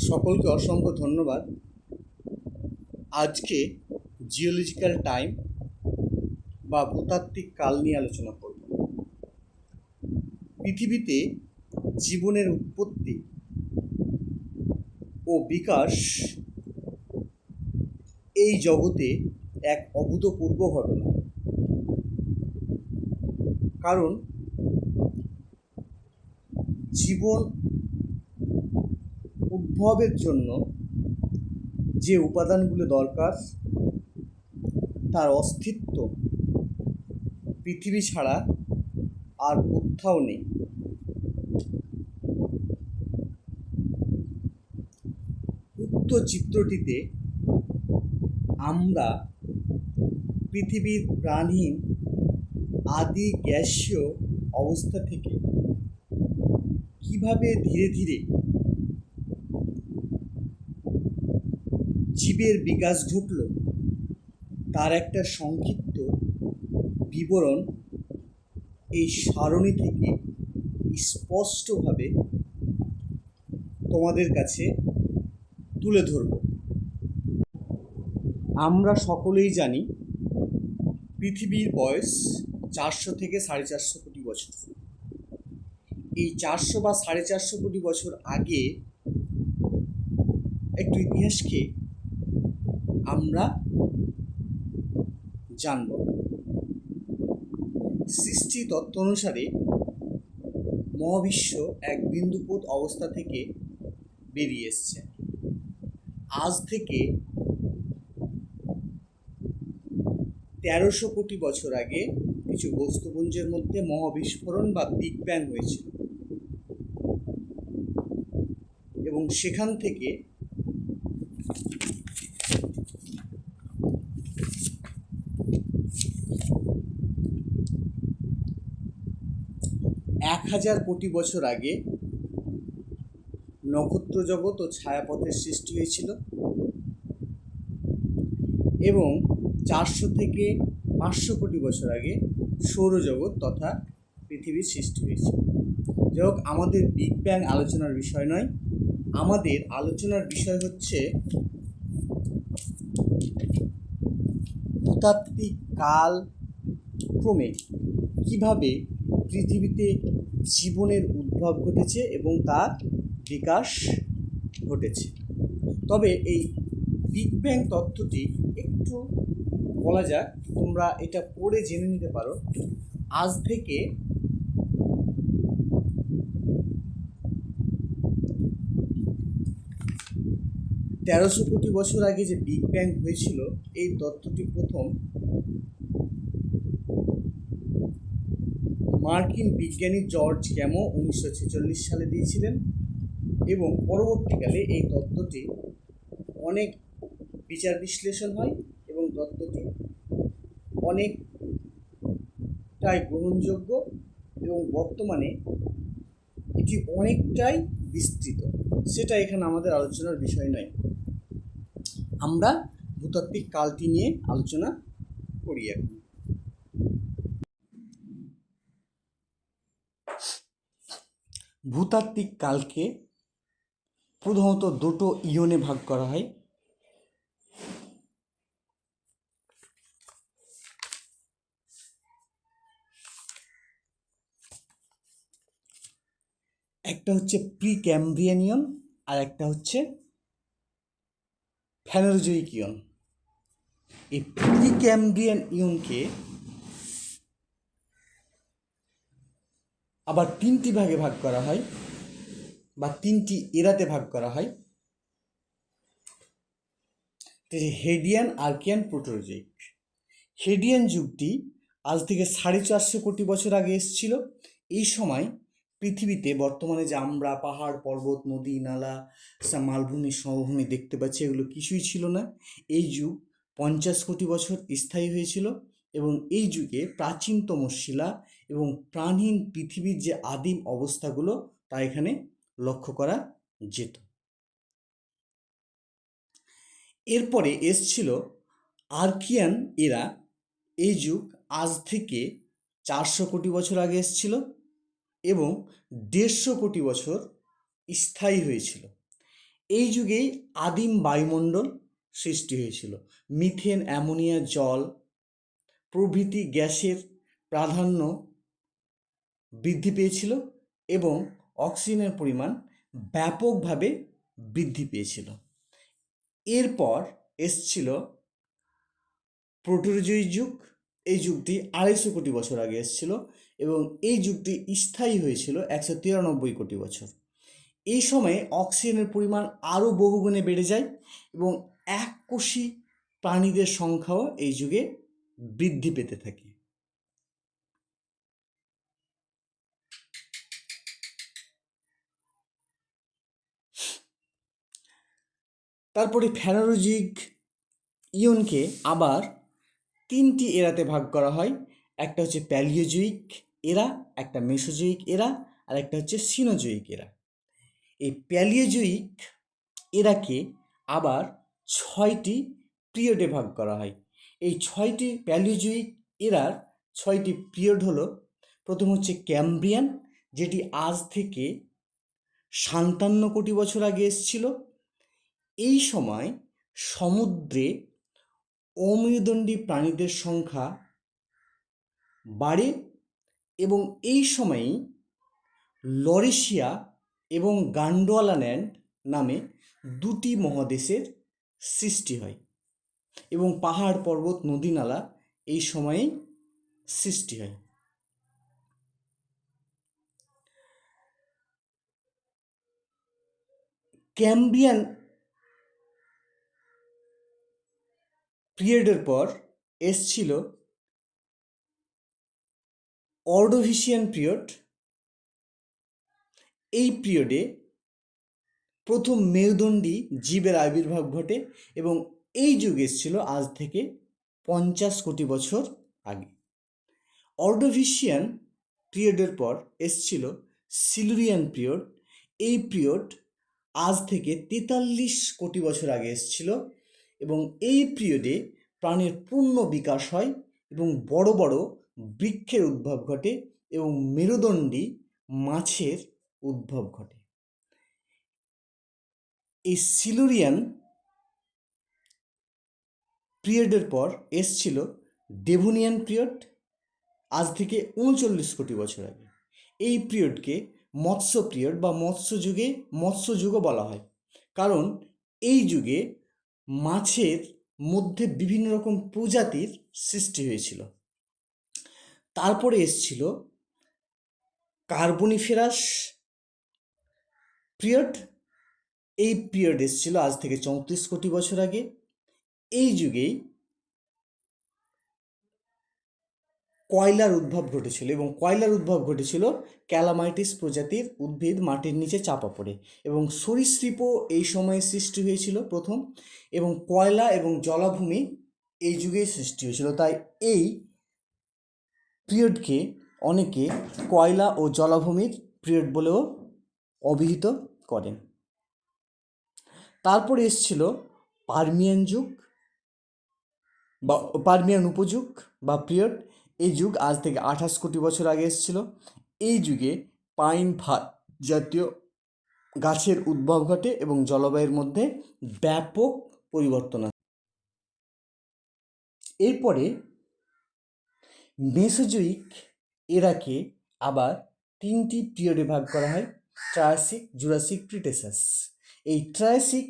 সকলকে অসংখ্য ধন্যবাদ। আজকে জিওলজিক্যাল টাইম বা ভূতাত্ত্বিক কাল নিয়ে আলোচনা করব। পৃথিবীতে জীবনের উৎপত্তি ও বিকাশ এই জগতে এক অভূতপূর্ব ঘটনা। কারণ জীবন উদ্ভবের জন্য যে উপাদানগুলো দরকার তার অস্তিত্ব পৃথিবী ছাড়া আর কোথাও নেই। উক্ত চিত্রটিতে আমরা পৃথিবীর প্রাণহীন আদি গ্যাসীয় অবস্থা থেকে কিভাবে ধীরে ধীরে জীবের বিকাশ ঘটল তার একটা সংক্ষিপ্ত বিবরণ এই সারণী থেকে স্পষ্টভাবে তোমাদের কাছে তুলে ধরব। আমরা সকলেই জানি পৃথিবীর বয়স 400 থেকে 450 কোটি বছর। এই 400 বা 450 কোটি বছর আগে একটু ইতিহাসকে আমরা জানব। সৃষ্টি তত্ত্ব অনুসারে মহাবিশ্ব এক বিন্দুপোত অবস্থা থেকে বেরিয়ে এসছে। আজ থেকে 1300 কোটি বছর আগে কিছু বস্তুপুঞ্জের মধ্যে মহাবিস্ফোরণ বা বিগ ব্যাং হয়েছিল এবং সেখান থেকে এক 1000 কোটি বছর আগে নক্ষত্র জগৎ ও ছায়াপথের সৃষ্টি হয়েছিল এবং 400 থেকে 500 কোটি বছর আগে সৌরজগৎ তথা পৃথিবীর সৃষ্টি হয়েছিল। যাই হোক, আমাদের বিগ ব্যাং আলোচনার বিষয় নয়। আমাদের আলোচনার বিষয় হচ্ছে ভূতাত্ত্বিক কাল ক্রমে কিভাবে পৃথিবীতে জীবনের উদ্ভব ঘটেছে এবং তার বিকাশ ঘটেছে। তবে এই বিগ ব্যাং তত্ত্বটি একটু বলা যাক, তোমরা এটা পড়ে জেনে নিতে পারো। আজ থেকে 1300 কোটি বছর আগে যে বিগ ব্যাং হয়েছিল, এই তত্ত্বটি প্রথম মার্কিন বিজ্ঞানী জর্জ গ্যামো 1946 সালে দিয়েছিলেন এবং পরবর্তীকালে এই তত্ত্বটি অনেক বিচার বিশ্লেষণ হয় এবং তত্ত্বটি অনেকটাই গ্রহণযোগ্য এবং বর্তমানে এটি অনেকটাই বিস্তৃত। সেটা এখানে আমাদের আলোচনার বিষয় নয়। আমরা ভূতাত্ত্বিক কালটি নিয়ে আলোচনা করি এখন। ভূতাত্ত্বিক কালকে প্রধানত দুটো ইয়নে ভাগ করা হয়। একটা হচ্ছে প্রি ক্যাম্ব্রিয়ান ইয়ন আর একটা হচ্ছে ফেনোজোইক ইয়ন। এই প্রি ক্যাম্ব্রিয়ান ইয়নকে আবার তিনটি ভাগে ভাগ করা হয় বা তিনটি এরাতে ভাগ করা হয়। হেডিয়ান, আর্কিয়ান, প্রোটোজোইক। হেডিয়ান যুগটি আজ থেকে 450 কোটি বছর আগে এসেছিল। এই সময় পৃথিবীতে বর্তমানে যে আমরা পাহাড়, পর্বত, নদী, নালা, মালভূমি, সমভূমি দেখতে পাচ্ছি, এগুলো কিছুই ছিল না। এই যুগ 50 কোটি বছর স্থায়ী হয়েছিল এবং এই যুগে প্রাচীনতম শিলা এবং প্রাণহীন পৃথিবীর যে আদিম অবস্থাগুলো তা এখানে লক্ষ্য করা যেত। এরপরে এসছিল আর্কিয়ান এরা। এই যুগ আজ থেকে 400 কোটি বছর আগে এসছিল এবং 150 কোটি বছর স্থায়ী হয়েছিল। এই যুগেই আদিম বায়ুমণ্ডল সৃষ্টি হয়েছিল। মিথেন, অ্যামোনিয়া, জল প্রভৃতি গ্যাসের প্রাধান্য বৃদ্ধি পেয়েছিল এবং অক্সিজেনের পরিমাণ ব্যাপকভাবে বৃদ্ধি পেয়েছিল। এরপর এসছিল প্রোটোজয়িক যুগ। এই যুগটি 250 কোটি বছর আগে এসেছিল এবং এই যুগটি স্থায়ী হয়েছিল 193 কোটি বছর। এই সময়ে অক্সিজেনের পরিমাণ আরও বহুগুণে বেড়ে যায় এবং এককোষী প্রাণীদের সংখ্যাও এই যুগে বৃদ্ধি পেতে থাকে। তারপরে ফেনোলজিক ইয়নকে আবার 3টি এরাতে ভাগ করা হয়। একটা হচ্ছে প্যালিওজয়িক এরা, একটা মেসোজয়িক এরা, আর একটা হচ্ছে সিনোজয়িক এরা। এই প্যালিওজয়িক এরাকে আবার 6টি পিরিয়ডে ভাগ করা হয়। এই 6টি প্যালিওজয়িক এরার 6টি পিরিয়ড হলো, প্রথম হচ্ছে ক্যাম্ব্রিয়ান, যেটি আজ থেকে 57 কোটি বছর আগে এসেছিল। এই সময় সমুদ্রে অমেরুদণ্ডী প্রাণীদের সংখ্যা বাড়ে এবং এই সময়েই লরেশিয়া এবং গন্ডোয়ানাল্যান্ড নামে 2টি মহাদেশের সৃষ্টি হয় এবং পাহাড়, পর্বত, নদী, নালা এই সময়েই সৃষ্টি হয়। ক্যাম্ব্রিয়ান পিরিয়ডের পর এসছিল অর্ডোভিশিয়ান পিরিয়ড। এই পিরিয়ডে প্রথম মেরুদণ্ডী জীবের আবির্ভাব ঘটে এবং এই যুগ এসেছিল আজ থেকে 50 কোটি বছর আগে। অর্ডোভিশিয়ান পিরিয়ডের পর এসছিল সিলুরিয়ান পিরিয়ড। এই পিরিয়ড আজ থেকে 43 কোটি বছর আগে এসেছিল এবং এই পিরিয়ডে প্রাণের পূর্ণ বিকাশ হয় এবং বড় বড় বৃক্ষের উদ্ভব ঘটে এবং মেরুদণ্ডী মাছের উদ্ভব ঘটে। এই সিলুরিয়ান পিরিয়ডের পর এসছিল ডেভোনিয়ান পিরিয়ড, আজ থেকে 39 কোটি বছর আগে। এই পিরিয়ডকে মৎস্য পিরিয়ড বা মৎস্যযুগও বলা হয়, কারণ এই যুগে মাছের মধ্যে বিভিন্ন রকম প্রজাতির সৃষ্টি হয়েছিল। তারপরে এসছিল কার্বনিফেরাস পিরিয়ড। এই পিরিয়ড এসছিল আজ থেকে 34 কোটি বছর আগে। এই যুগেই কয়লার উদ্ভব ঘটেছিল এবং কয়লার উদ্ভব ঘটেছিল ক্যালামাইটিস প্রজাতির উদ্ভিদ মাটির নিচে চাপা পড়ে এবং সরীসৃপও এই সময়ে সৃষ্টি হয়েছিল প্রথম, এবং কয়লা এবং জলাভূমি এই যুগেই সৃষ্টি হয়েছিল। তাই এই পিরিয়ডকে অনেকে কয়লা ও জলাভূমির পিরিয়ড বলেও অভিহিত করেন। তারপরে এসছিল পার্মিয়ান যুগ বা পার্মিয়ান উপযুগ বা পিরিয়ড। এই যুগ আজ থেকে 28 কোটি বছর আগে এসেছিল। এই যুগে পাইন জাতীয় গাছের উদ্ভব ঘটে এবং জলবায়ুর মধ্যে ব্যাপক পরিবর্তন আসে। এরপরে মেসোজয়িক এরাকে আবার 3টি পিরিয়ডে ভাগ করা হয়: ট্রায়াসিক, জুরাসিক, ক্রিটেসাস। এই ট্রায়াসিক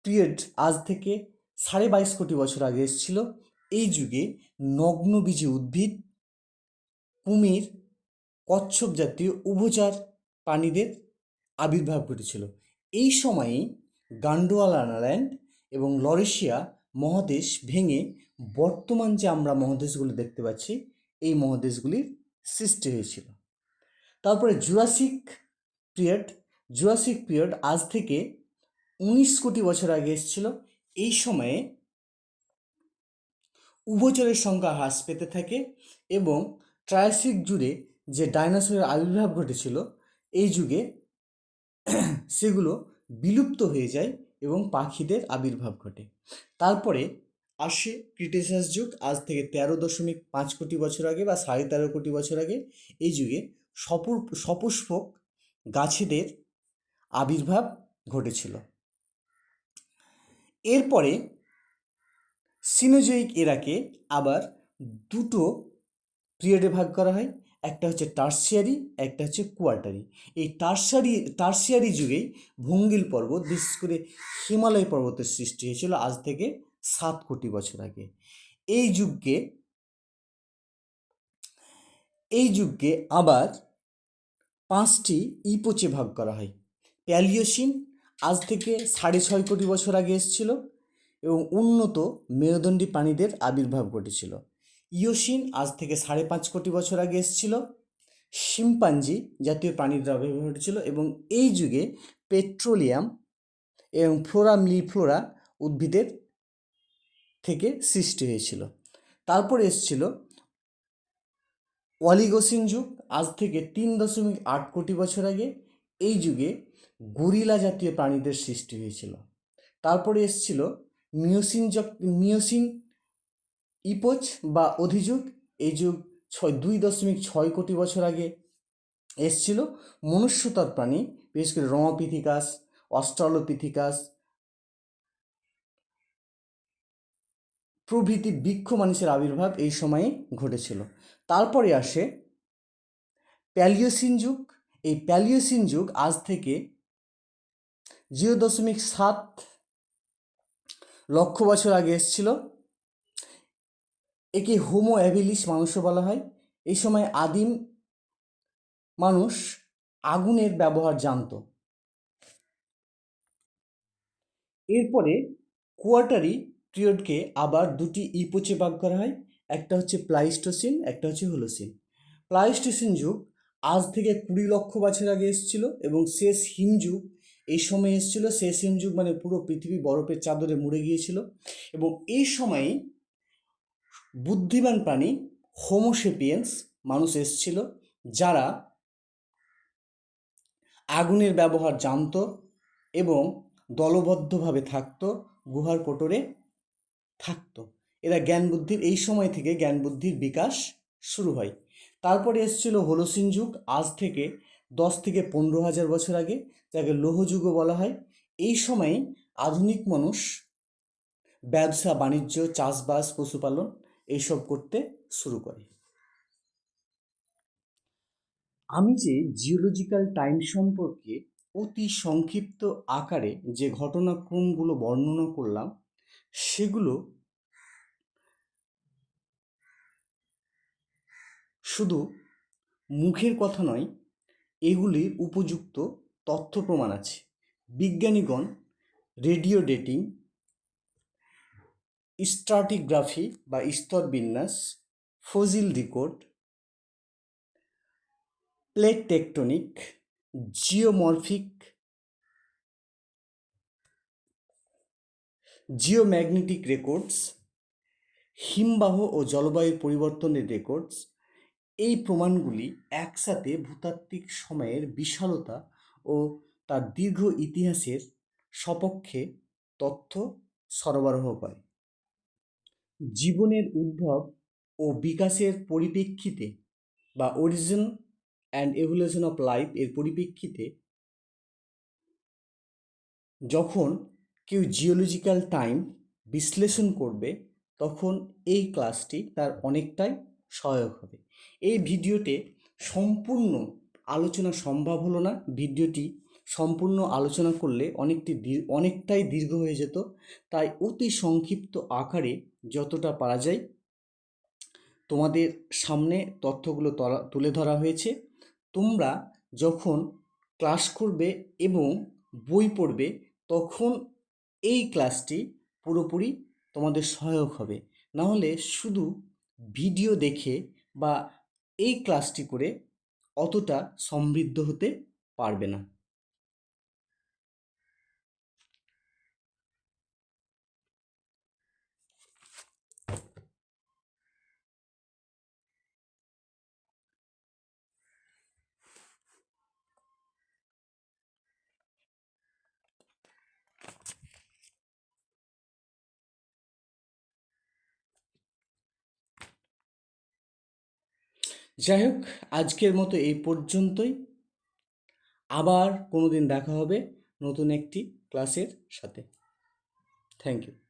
পিরিয়ড আজ থেকে 22.5 কোটি বছর আগে এসেছিল। এই যুগে নগ্নবীজী উদ্ভিদ, কুমির, কচ্ছপ জাতীয় উভচর প্রাণীদের আবির্ভাব ঘটেছিল। এই সময়েই গন্ডোয়ানাল্যান্ড এবং লরেশিয়া মহাদেশ ভেঙে বর্তমান যে আমরা মহাদেশগুলো দেখতে পাচ্ছি এই মহাদেশগুলির সৃষ্টি হয়েছিল। তারপরে জুরাসিক পিরিয়ড আজ থেকে 19 কোটি বছর আগে এসেছিল। এই সময়ে উভচরের সংখ্যা হ্রাস পেতে থাকে এবং ট্রায়াসিক জুড়ে যে ডাইনোসরের আবির্ভাব ঘটেছিল এই যুগে সেগুলো বিলুপ্ত হয়ে যায় এবং পাখিদের আবির্ভাব ঘটে। তারপরে আসে ক্রিটেসাস যুগ, আজ থেকে 13.5 কোটি বছর আগে বা 13.5 কোটি বছর আগে। এই যুগে সপুষ্পক গাছেদের আবির্ভাব ঘটেছিল। এরপরে সিনোজয়িক এরাকে আবার দুটো পিরিয়ডে ভাগ করা হয়, একটা হচ্ছে টার্সিয়ারি, একটা হচ্ছে কোয়ার্টারি। এই টার্সিয়ারি যুগেই ভঙ্গিল পর্বত, বিশেষ করে হিমালয় পর্বতের সৃষ্টি হয়েছিল আজ থেকে 7 কোটি বছর আগে। এই যুগকে আবার 5টি ইপোচে ভাগ করা হয়। প্যালিওসিন আজ থেকে 6.5 কোটি বছর আগে এসেছিল এবং উন্নত মেরুদণ্ডী প্রাণীদের আবির্ভাব ঘটেছিল। ইওসিন আজ থেকে 5.5 কোটি বছর আগে এসেছিল, শিম্পাঞ্জি জাতীয় প্রাণীদের আবির্ভাব ঘটেছিল এবং এই যুগে পেট্রোলিয়াম এবং ফ্লোরা মিলিফ্লোরা উদ্ভিদের থেকে সৃষ্টি হয়েছিল। তারপরে এসেছিল অলিগোসিন যুগ, আজ থেকে 3.8 কোটি বছর আগে। এই যুগে গরিলা জাতীয় প্রাণীদের সৃষ্টি হয়েছিল। তারপরে এসেছিল মিওসিন ইপোচ বা অধিযুগ। এই যুগ 2.6 কোটি বছর আগে এসেছিল। মনুষ্যতর প্রাণী, বিশেষ করে রমাপিথিকাস, অস্ট্রালোপিথিকাস প্রভৃতি বৃক্ষ মানুষের আবির্ভাব এই সময়ে ঘটেছিল। তারপরে আসে প্যালিওসিন যুগ। এই প্যালিওসিন যুগ আজ থেকে 0.7 লক্ষ বছর আগে এসেছিল। একে হোমো অ্যাভিলিস মানুষও বলা হয়। এই সময় আদিম মানুষ আগুনের ব্যবহার জানত। এরপরে কোয়ার্টারি পিরিয়ডকে আবার দুটি ইপোচে ভাগ করা হয়, একটা হচ্ছে প্লাইস্টোসিন, একটা হচ্ছে হোলোসিন। প্লাইস্টোসিন যুগ আজ থেকে 20 লক্ষ বছর আগে এসেছিল এবং শেষ হিমযুগ এই সময় এসেছিল। শেষ হিমযুগ মানে পুরো পৃথিবী বরফের চাদরে মুড়ে গিয়েছিল এবং এই সময়েই বুদ্ধিমান প্রাণী হোমোসেপিয়েন্স মানুষ এসেছিল, যারা আগুনের ব্যবহার জানত এবং দলবদ্ধভাবে থাকতো, গুহার কোটরে থাকতো। এরা জ্ঞান বুদ্ধির এই সময় থেকে জ্ঞান বুদ্ধির বিকাশ শুরু হয়। তারপরে এসেছিল হোলোসিন যুগ, আজ থেকে 10 থেকে 15 হাজার বছর আগে, যাকে লৌহযুগও বলা হয়। এই সময়ে আধুনিক মানুষ ব্যবসা বাণিজ্য, চাষবাস, পশুপালন এইসব করতে শুরু করে। আমি যে জিওলজিক্যাল টাইম সম্পর্কে অতি সংক্ষিপ্ত আকারে যে ঘটনাক্রমগুলো বর্ণনা করলাম, সেগুলো শুধু মুখের কথা নয়, এগুলির উপযুক্ত তথ্য প্রমাণ আছে। বিজ্ঞানীগণ রেডিও ডেটিং, স্ট্রাটিগ্রাফি বা স্তর বিন্যাস, fossil record, plate tectonic, geomagnetic records, হিমবাহ ও জলবায়ুর পরিবর্তনের রেকর্ডস, এই প্রমাণগুলি একসাথে ভূতাত্ত্বিক সময়ের বিশালতা ও তার দীর্ঘ ইতিহাসের সপক্ষে তথ্য সরবরাহ করে। জীবনের উদ্ভব ও বিকাশের পরিপ্রেক্ষিতে বা origin and evolution of life এর পরিপ্রেক্ষিতে যখন কেউ জিওলজিক্যাল টাইম বিশ্লেষণ করবে, তখন এই ক্লাসটি তার অনেকটাই সহায়ক হবে। এই ভিডিওতে সম্পূর্ণ আলোচনা সম্ভব হলো না। ভিডিওটি সম্পূর্ণ আলোচনা করলে অনেকটাই দীর্ঘ হয়ে যেত, তাই অতি সংক্ষিপ্ত আকারে যতটা পারা যায় তোমাদের সামনে তথ্যগুলো তুলে ধরা হয়েছে। তোমরা যখন ক্লাস করবে এবং বই পড়বে, তখন এই ক্লাসটি পুরোপুরি তোমাদের সহায়ক হবে। নাহলে শুধু ভিডিও দেখে বা এই ক্লাসটি করে অতটা সমৃদ্ধ হতে পারবে না। যাই হোক, আজকের মতো এই পর্যন্তই। আবার কোনো দিন দেখা হবে নতুন একটি ক্লাসের সাথে। Thank you.